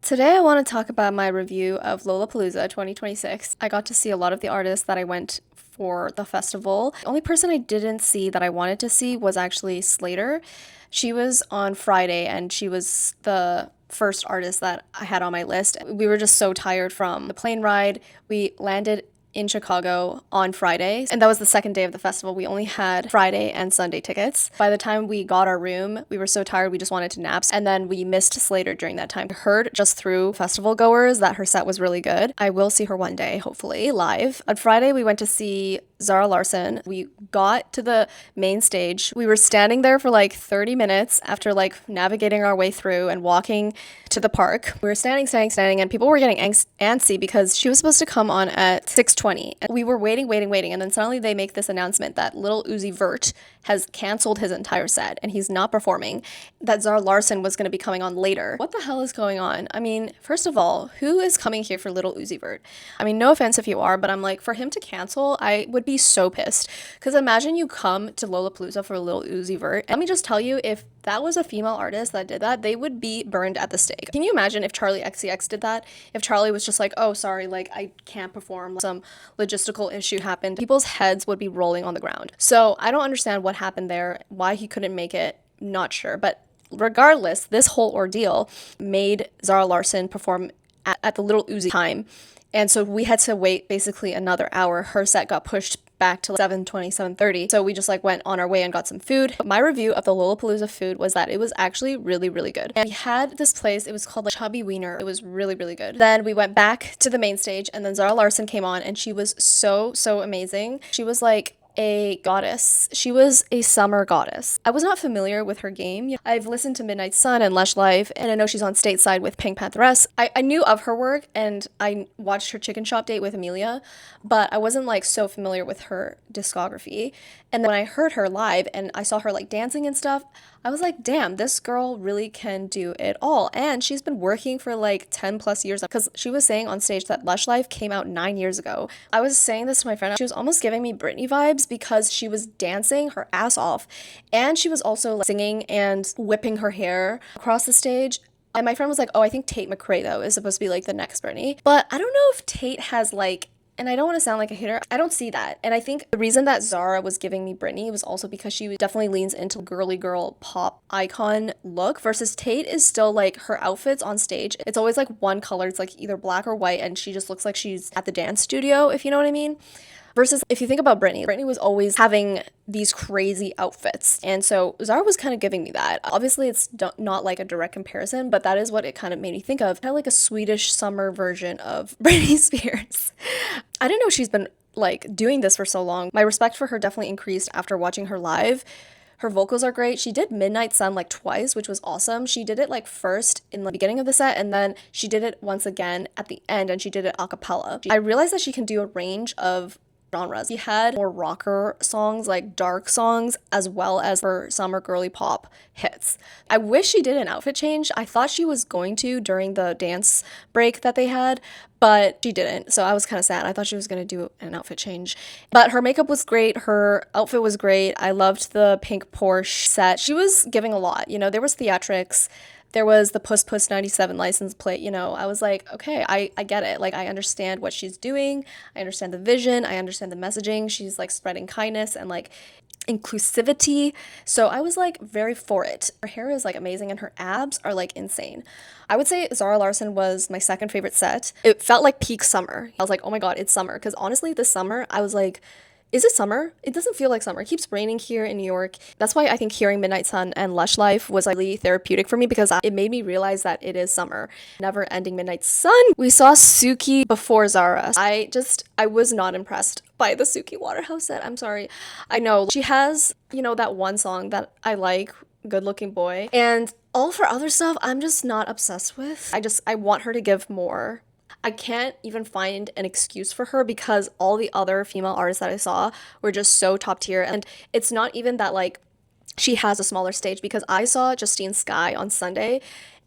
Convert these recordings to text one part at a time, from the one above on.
Today I want to talk about my review of Lollapalooza 2026. I got to see a lot of the artists that I went for the festival. The only person I didn't see that I wanted to see was actually Slater. She was on Friday and she was the first artist that I had on my list. We were just so tired from the plane ride. We landed in Chicago on Friday, and that was the second day of the festival. We only had Friday and Sunday tickets. By the time we got our room, we were so tired we just wanted to nap, and then we missed Slater during that time. I heard just through festival goers that her set was really good. I will see her one day, hopefully, live. On Friday, we went to see Zara Larsson. We got to the main stage. We were standing there for like 30 minutes after like navigating our way through and walking to the park. We were standing, and people were getting antsy because she was supposed to come on at 6:20. And we were waiting, and then suddenly they make this announcement that Lil Uzi Vert has canceled his entire set and he's not performing, that Zara Larsson was going to be coming on later. What the hell is going on? I mean, first of all, who is coming here for Lil Uzi Vert? I mean, no offense if you are, but I'm like, for him to cancel, I would be so pissed. Because imagine you come to Lollapalooza for Lil Uzi Vert. Let me just tell you, if that was a female artist that did that, they would be burned at the stake. Can you imagine if Charli XCX did that? If Charli was just like, oh, sorry, like, I can't perform, some logistical issue happened, people's heads would be rolling on the ground. So I don't understand what happened there, why he couldn't make it, not sure. But regardless, this whole ordeal made Zara Larsson perform at the Lil Uzi time. And so we had to wait basically another hour. Her set got pushed back to 7:20, 7:30. So we just like went on our way and got some food. But my review of the Lollapalooza food was that it was actually really, really good. And we had this place, it was called like Chubby Wiener. It was really, really good. Then we went back to the main stage and then Zara Larsson came on and she was so amazing. She was like a goddess. She was a summer goddess. I was not familiar with her game. I've listened to Midnight Sun and Lush Life, and I know she's on Stateside with Pink Pantheress. I knew of her work, and I watched her Chicken Shop date with Amelia, but I wasn't like so familiar with her discography. And then when I heard her live and I saw her like dancing and stuff, I was like, damn, this girl really can do it all. And she's been working for like 10 plus years, because she was saying on stage that Lush Life came out 9 years ago. I was saying this to my friend. She was almost giving me Britney vibes because she was dancing her ass off. And she was also like, singing and whipping her hair across the stage. And my friend was like, oh, I think Tate McRae, though, is supposed to be like the next Britney. But I don't know if Tate has like, and I don't want to sound like a hater, I don't see that. And I think the reason that Zara was giving me Britney was also because she definitely leans into girly girl pop icon look, versus Tate is still like, her outfits on stage, it's always like one color. It's like either black or white, and she just looks like she's at the dance studio, if you know what I mean. Versus if you think about Britney was always having these crazy outfits. And so Zara was kind of giving me that. Obviously, it's not like a direct comparison, but that is what it kind of made me think of. Kind of like a Swedish summer version of Britney Spears. I didn't know she's been like doing this for so long. My respect for her definitely increased after watching her live. Her vocals are great. She did Midnight Sun like twice, which was awesome. She did it like first in the beginning of the set, and then she did it once again at the end, and she did it a cappella. I realized that she can do a range of genres. She had more rocker songs, like dark songs, as well as her summer girly pop hits. I wish she did an outfit change. I thought she was going to during the dance break that they had, but she didn't. So I was kind of sad. I thought she was going to do an outfit change. But her makeup was great. Her outfit was great. I loved the pink Porsche set. She was giving a lot. You know, there was theatrics. There was the Puss Puss 97 license plate, you know. I was like, okay, I get it. Like, I understand what she's doing. I understand the vision. I understand the messaging. She's like spreading kindness and like inclusivity. So I was like very for it. Her hair is like amazing and her abs are like insane. I would say Zara Larsson was my second favorite set. It felt like peak summer. I was like, oh my God, it's summer. Because honestly, this summer, I was like, is it summer? It doesn't feel like summer. It keeps raining here in New York. That's why I think hearing Midnight Sun and Lush Life was like really therapeutic for me, because it made me realize that it is summer. Never ending Midnight Sun. We saw Suki before Zara. I was not impressed by the Suki Waterhouse set. I'm sorry. I know she has, you know, that one song that I like, Good Looking Boy. And all of her other stuff, I'm just not obsessed with. I want her to give more. I can't even find an excuse for her, because all the other female artists that I saw were just so top tier. And it's not even that like she has a smaller stage, because I saw Justine Skye on Sunday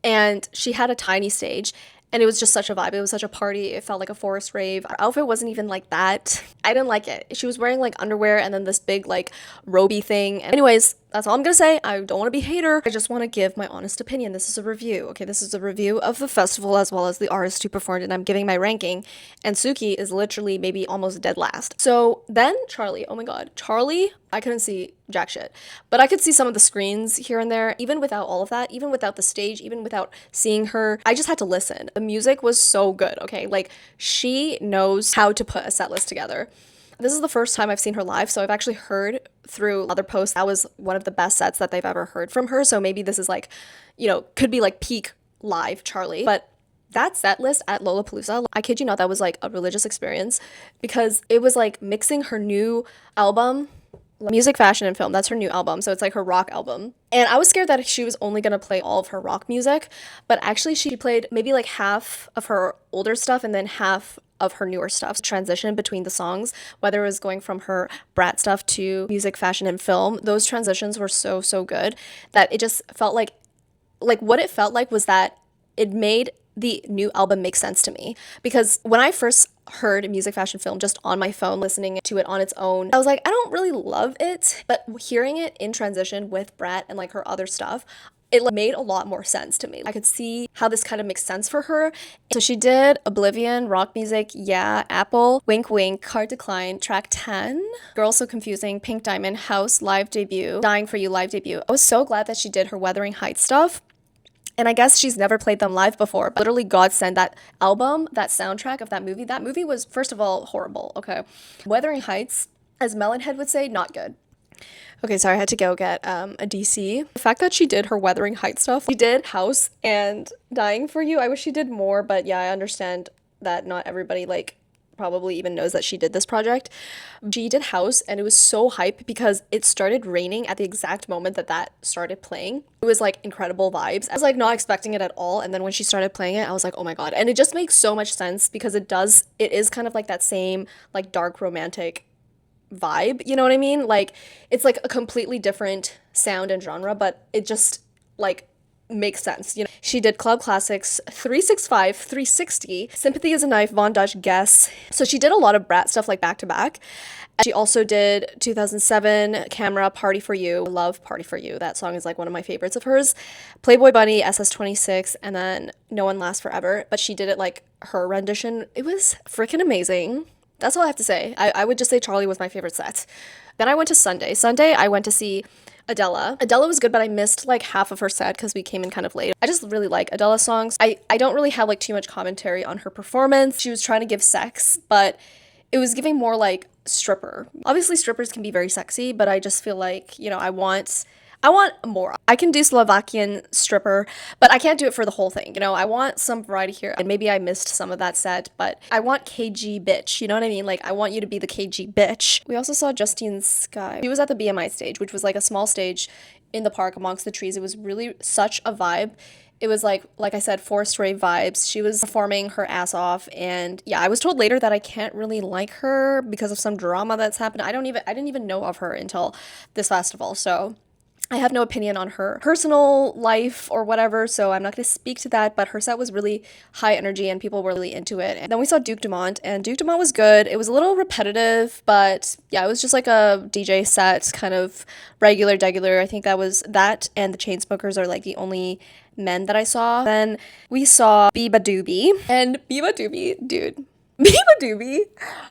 and she had a tiny stage. And it was just such a vibe. It was such a party. It felt like a forest rave. Her outfit wasn't even like that. I didn't like it. She was wearing like underwear and then this big like roby thing. Anyways, that's all I'm gonna say. I don't want to be a hater. I just want to give my honest opinion. This is a review, okay? This is a review of the festival as well as the artist who performed, and I'm giving my ranking. And Suki is literally maybe almost dead last. So then Charli, oh my god, Charli, I couldn't see jack shit, but I could see some of the screens here and there. Even without all of that, even without the stage, even without seeing her, I just had to listen. The music was so good, okay? Like, she knows how to put a set list together. This is the first time I've seen her live, so I've actually heard through other posts that was one of the best sets that they've ever heard from her. So maybe this is like, you know, could be like peak live Charli. But that set list at Lollapalooza, I kid you not, that was like a religious experience, because it was like mixing her new album, Music, Fashion, and Film. That's her new album. So it's like her rock album. And I was scared that she was only going to play all of her rock music, but actually she played maybe like half of her older stuff and then half of her newer stuff. Transition between the songs, whether it was going from her brat stuff to Music, Fashion, and Film, those transitions were so good that it just felt like what it felt like was that it made the new album make sense to me. Because when I first heard Music, Fashion, Film just on my phone, listening to it on its own, I was like, I don't really love it. But hearing it in transition with Brat and like her other stuff, it like made a lot more sense to me. I could see how this kind of makes sense for her. So she did Oblivion, Rock Music, Yeah, Apple, Wink Wink, Card Decline, Track 10, Girl So Confusing, Pink Diamond, House, Live Debut, Dying For You, Live Debut. I was so glad that she did her Wuthering Heights stuff. And I guess she's never played them live before, but literally God sent that album, that soundtrack of that movie. That movie was, first of all, horrible, okay? Wuthering Heights, as Melonhead would say, not good. Okay, sorry, I had to go get a DC. The fact that she did her Wuthering Heights stuff, she did House and Dying For You. I wish she did more, but yeah, I understand that not everybody, like, probably even knows that she did this project. She did House, and it was so hype because it started raining at the exact moment that started playing. It was like incredible vibes. I was like not expecting it at all, and then when she started playing it, I was like, oh my god. And it just makes so much sense because it is kind of like that same like dark romantic vibe, you know what I mean? Like, it's like a completely different sound and genre, but it just like makes sense, you know. She did Club Classics, 365, 360, Sympathy Is a Knife, Von Dutch, Guess. So she did a lot of Brat stuff like back to back. She also did 2007, Camera, Party For You. I love Party For You. That song is like one of my favorites of hers. Playboy Bunny, SS26, and then No One Lasts Forever. But she did it like her rendition. It was freaking amazing. That's all I have to say. I would just say Charli was my favorite set. Then I went to Sunday. Sunday, I went to see Adela. Adela was good, but I missed like half of her set because we came in kind of late. I just really like Adela's songs. I don't really have like too much commentary on her performance. She was trying to give sex, but it was giving more like stripper. Obviously, strippers can be very sexy, but I just feel like, you know, I want more. I can do Slovakian stripper, but I can't do it for the whole thing. You know, I want some variety here. And maybe I missed some of that set, but I want KG bitch. You know what I mean? Like, I want you to be the KG bitch. We also saw Justine Skye. She was at the BMI stage, which was like a small stage in the park amongst the trees. It was really such a vibe. It was like I said, forest rave vibes. She was performing her ass off, and yeah, I was told later that I can't really like her because of some drama that's happened. I didn't even know of her until this festival, so I have no opinion on her personal life or whatever, so I'm not going to speak to that, but her set was really high energy and people were really into it. And then we saw Duke Dumont, and Duke Dumont was good. It was a little repetitive, but yeah, it was just like a DJ set, kind of regular. I think that and the Chainsmokers are like the only men that I saw. Then we saw beabadoobee, and beabadoobee, dude, beabadoobee,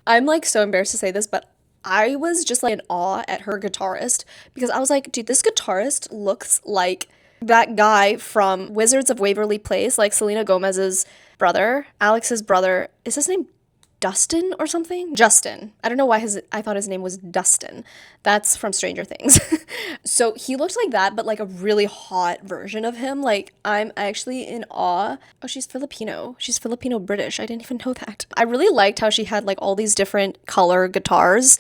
I'm like so embarrassed to say this, but I was just like in awe at her guitarist because I was like, dude, this guitarist looks like that guy from Wizards of Waverly Place, like Selena Gomez's brother, Alex's brother. Is his name Dustin or something? Justin. I don't know why I thought his name was Dustin. That's from Stranger Things. So he looked like that, but like a really hot version of him. Like, I'm actually in awe. Oh, she's Filipino. She's Filipino-British. I didn't even know that. I really liked how she had like all these different color guitars.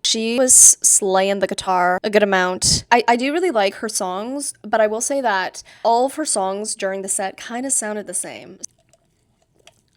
She was slaying the guitar a good amount. I do really like her songs, but I will say that all of her songs during the set kind of sounded the same.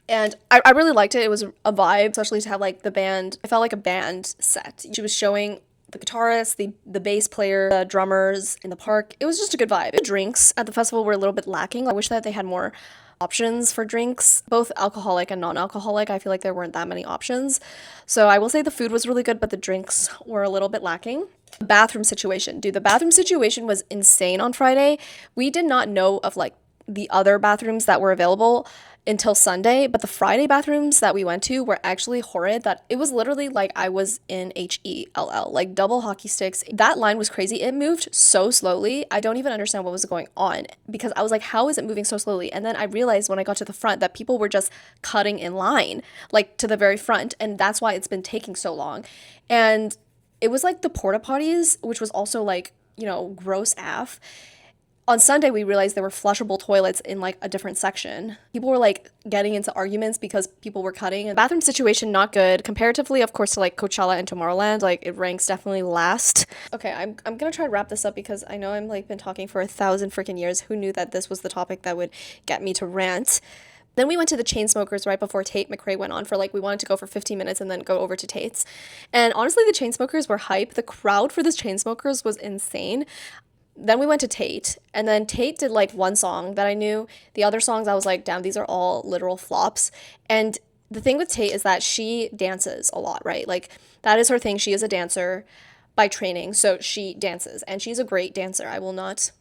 And I really liked it. It was a vibe, especially to have like the band. I felt like a band set. She was showing the guitarist, the bass player, the drummers in the park. It was just a good vibe. The drinks at the festival were a little bit lacking. I wish that they had more options for drinks, both alcoholic and non-alcoholic. I feel like there weren't that many options. So I will say the food was really good, but the drinks were a little bit lacking. Bathroom situation. Dude, the bathroom situation was insane on Friday. We did not know of like the other bathrooms that were available until Sunday, but the Friday bathrooms that we went to were actually horrid. That it was literally like I was in HELL, like double hockey sticks. That line was crazy. It moved so slowly. I don't even understand what was going on because I was like, how is it moving so slowly? And then I realized when I got to the front that people were just cutting in line, like to the very front, and that's why it's been taking so long. And it was like the porta potties, which was also like, gross AF. On Sunday, we realized there were flushable toilets in like a different section. People were like getting into arguments because people were cutting. And bathroom situation, not good. Comparatively, of course, to like Coachella and Tomorrowland, like it ranks definitely last. Okay, I'm gonna try to wrap this up because I know I'm like been talking for 1,000 freaking years. Who knew that this was the topic that would get me to rant? Then we went to the Chainsmokers right before Tate McRae went on for like, we wanted to go for 15 minutes and then go over to Tate's. And honestly, the Chainsmokers were hype. The crowd for this Chainsmokers was insane. Then we went to Tate, and then Tate did like one song that I knew. The other songs I was like, damn, these are all literal flops. And the thing with Tate is that she dances a lot, right? Like that is her thing. She is a dancer by training, so she dances, and she's a great dancer. I will not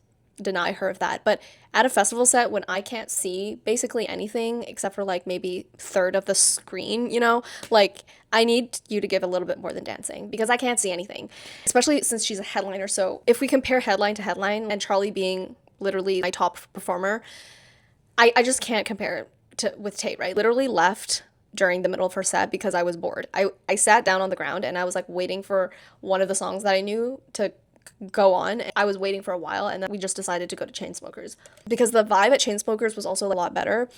deny her of that. But at a festival set, when I can't see basically anything except for like maybe third of the screen, like I need you to give a little bit more than dancing because I can't see anything, especially since she's a headliner. So if we compare headline to headline and Charli being literally my top performer, I just can't compare it with Tate, right? Literally left during the middle of her set because I was bored. I sat down on the ground and I was like waiting for one of the songs that I knew to go on. I was waiting for a while and then we just decided to go to Chainsmokers because the vibe at Chainsmokers was also a lot better.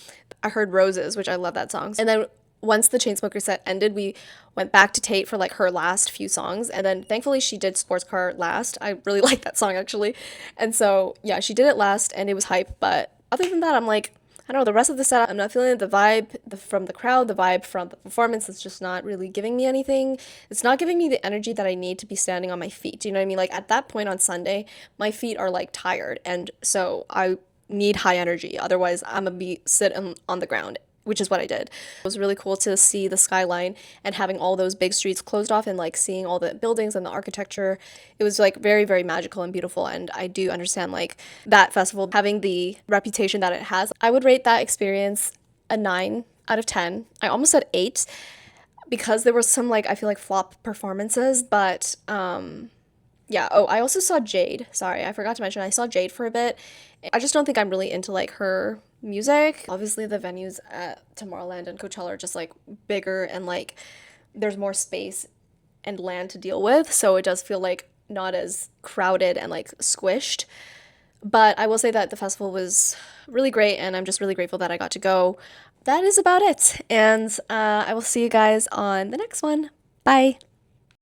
I heard Roses, which I love that song. And then once the Chainsmokers set ended, we went back to Tate for like her last few songs, and then thankfully she did Sports Car last. I really like that song actually. And so yeah, she did it last and it was hype, but other than that I'm like, I don't know, the rest of the set, I'm not feeling it. The vibe from the crowd, the vibe from the performance is just not really giving me anything. It's not giving me the energy that I need to be standing on my feet. Do you know what I mean? Like at that point on Sunday, my feet are like tired. And so I need high energy. Otherwise, I'm gonna be sitting on the ground, which is what I did. It was really cool to see the skyline and having all those big streets closed off and like seeing all the buildings and the architecture. It was like very, very magical and beautiful. And I do understand like that festival having the reputation that it has. I would rate that experience a 9 out of 10. I almost said 8 because there were some like, I feel like flop performances, but yeah. Oh, I also saw Jade. Sorry, I forgot to mention I saw Jade for a bit. I just don't think I'm really into like her music. Obviously, the venues at Tomorrowland and Coachella are just like bigger and like there's more space and land to deal with. So it does feel like not as crowded and like squished. But I will say that the festival was really great and I'm just really grateful that I got to go. That is about it. And I will see you guys on the next one. Bye.